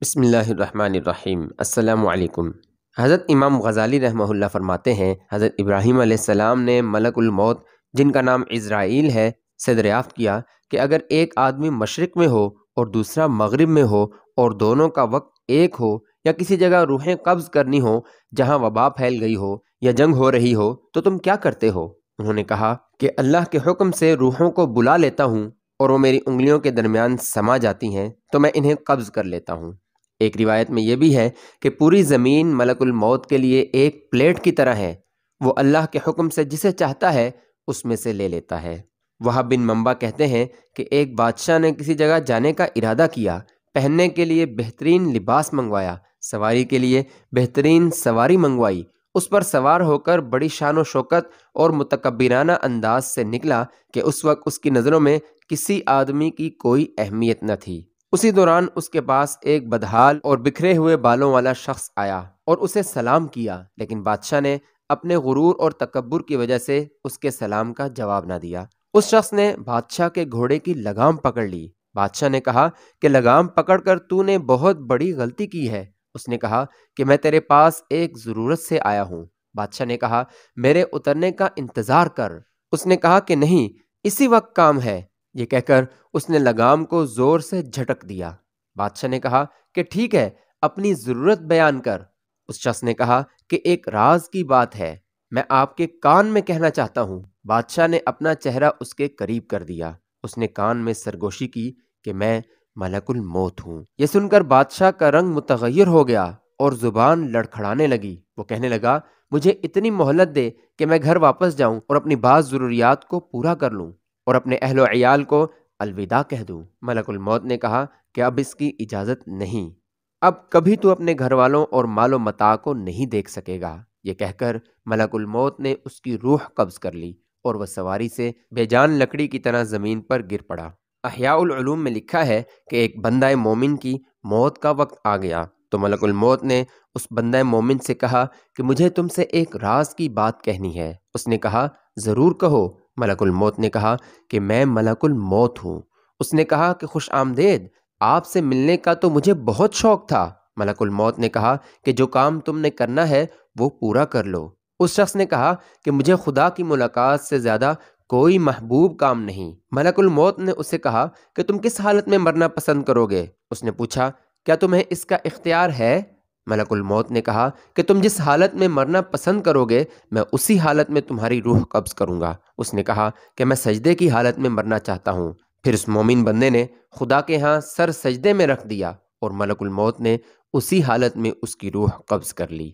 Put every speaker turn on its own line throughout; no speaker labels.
بسم اللہ الرحمن الرحیم۔ السلام علیکم۔ حضرت امام غزالی رحمہ اللہ فرماتے ہیں، حضرت ابراہیم علیہ السلام نے ملک الموت جن کا نام عزرائیل ہے سے دریافت کیا کہ اگر ایک آدمی مشرق میں ہو اور دوسرا مغرب میں ہو اور دونوں کا وقت ایک ہو، یا کسی جگہ روحیں قبض کرنی ہو جہاں وبا پھیل گئی ہو یا جنگ ہو رہی ہو، تو تم کیا کرتے ہو؟ انہوں نے کہا کہ اللہ کے حکم سے روحوں کو بلا لیتا ہوں اور وہ میری انگلیوں کے درمیان سما جاتی ہیں تو میں انہیں قبض کر لیتا ہوں۔ ایک روایت میں یہ بھی ہے کہ پوری زمین ملک الموت کے لیے ایک پلیٹ کی طرح ہے، وہ اللہ کے حکم سے جسے چاہتا ہے اس میں سے لے لیتا ہے۔ وہب بن منبع کہتے ہیں کہ ایک بادشاہ نے کسی جگہ جانے کا ارادہ کیا، پہننے کے لیے بہترین لباس منگوایا، سواری کے لیے بہترین سواری منگوائی، اس پر سوار ہو کر بڑی شان و شوکت اور متکبرانہ انداز سے نکلا کہ اس وقت اس کی نظروں میں کسی آدمی کی کوئی اہمیت نہ تھی۔ اسی دوران اس کے پاس ایک بدحال اور بکھرے ہوئے بالوں والا شخص آیا اور اسے سلام کیا، لیکن بادشاہ نے اپنے غرور اور تکبر کی وجہ سے اس کے سلام کا جواب نہ دیا۔ اس شخص نے بادشاہ کے گھوڑے کی لگام پکڑ لی۔ بادشاہ نے کہا کہ لگام پکڑ کر تو نے بہت بڑی غلطی کی ہے۔ اس نے کہا کہ میں تیرے پاس ایک ضرورت سے آیا ہوں۔ بادشاہ نے کہا میرے اترنے کا انتظار کر۔ اس نے کہا کہ نہیں، اسی وقت کام ہے۔ یہ کہہ کر اس نے لگام کو زور سے جھٹک دیا۔ بادشاہ نے کہا کہ ٹھیک ہے، اپنی ضرورت بیان کر۔ اس شخص نے کہا کہ ایک راز کی بات ہے، میں آپ کے کان میں کہنا چاہتا ہوں۔ بادشاہ نے اپنا چہرہ اس کے قریب کر دیا۔ اس نے کان میں سرگوشی کی کہ میں ملک الموت ہوں۔ یہ سن کر بادشاہ کا رنگ متغیر ہو گیا اور زبان لڑکھڑانے لگی۔ وہ کہنے لگا مجھے اتنی مہلت دے کہ میں گھر واپس جاؤں اور اپنی بعض ضروریات کو پورا کر لوں اور اپنے اہل و عیال کو الوداع کہہ دوں۔ ملک الموت نے کہا کہ اب اس کی اجازت نہیں، اب کبھی تو اپنے گھر والوں اور مال و متاع کو نہیں دیکھ سکے گا۔ یہ کہہ کر ملک الموت نے اس کی روح قبض کر لی اور وہ سواری سے بے جان لکڑی کی طرح زمین پر گر پڑا۔ احیاء العلوم میں لکھا ہے کہ ایک بندہ مومن کی موت کا وقت آ گیا تو ملک الموت نے اس بندہ مومن سے کہا کہ مجھے تم سے ایک راز کی بات کہنی ہے۔ اس نے کہا ضرور کہو۔ ملک الموت نے کہا کہ میں ملک الموت ہوں۔ اس نے کہا کہ خوش آمدید، آپ سے ملنے کا تو مجھے بہت شوق تھا۔ ملک الموت نے کہا کہ جو کام تم نے کرنا ہے وہ پورا کر لو۔ اس شخص نے کہا کہ مجھے خدا کی ملاقات سے زیادہ کوئی محبوب کام نہیں۔ ملک الموت نے اسے کہا کہ تم کس حالت میں مرنا پسند کرو گے؟ اس نے پوچھا کیا تمہیں اس کا اختیار ہے؟ ملک الموت نے کہا کہ تم جس حالت میں مرنا پسند کرو گے میں اسی حالت میں تمہاری روح قبض کروں گا۔ اس نے کہا کہ میں سجدے کی حالت میں مرنا چاہتا ہوں۔ پھر اس مومن بندے نے خدا کے ہاں سر سجدے میں رکھ دیا اور ملک الموت نے اسی حالت میں اس کی روح قبض کر لی۔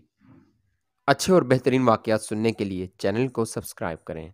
اچھے اور بہترین واقعات سننے کے لیے چینل کو سبسکرائب کریں۔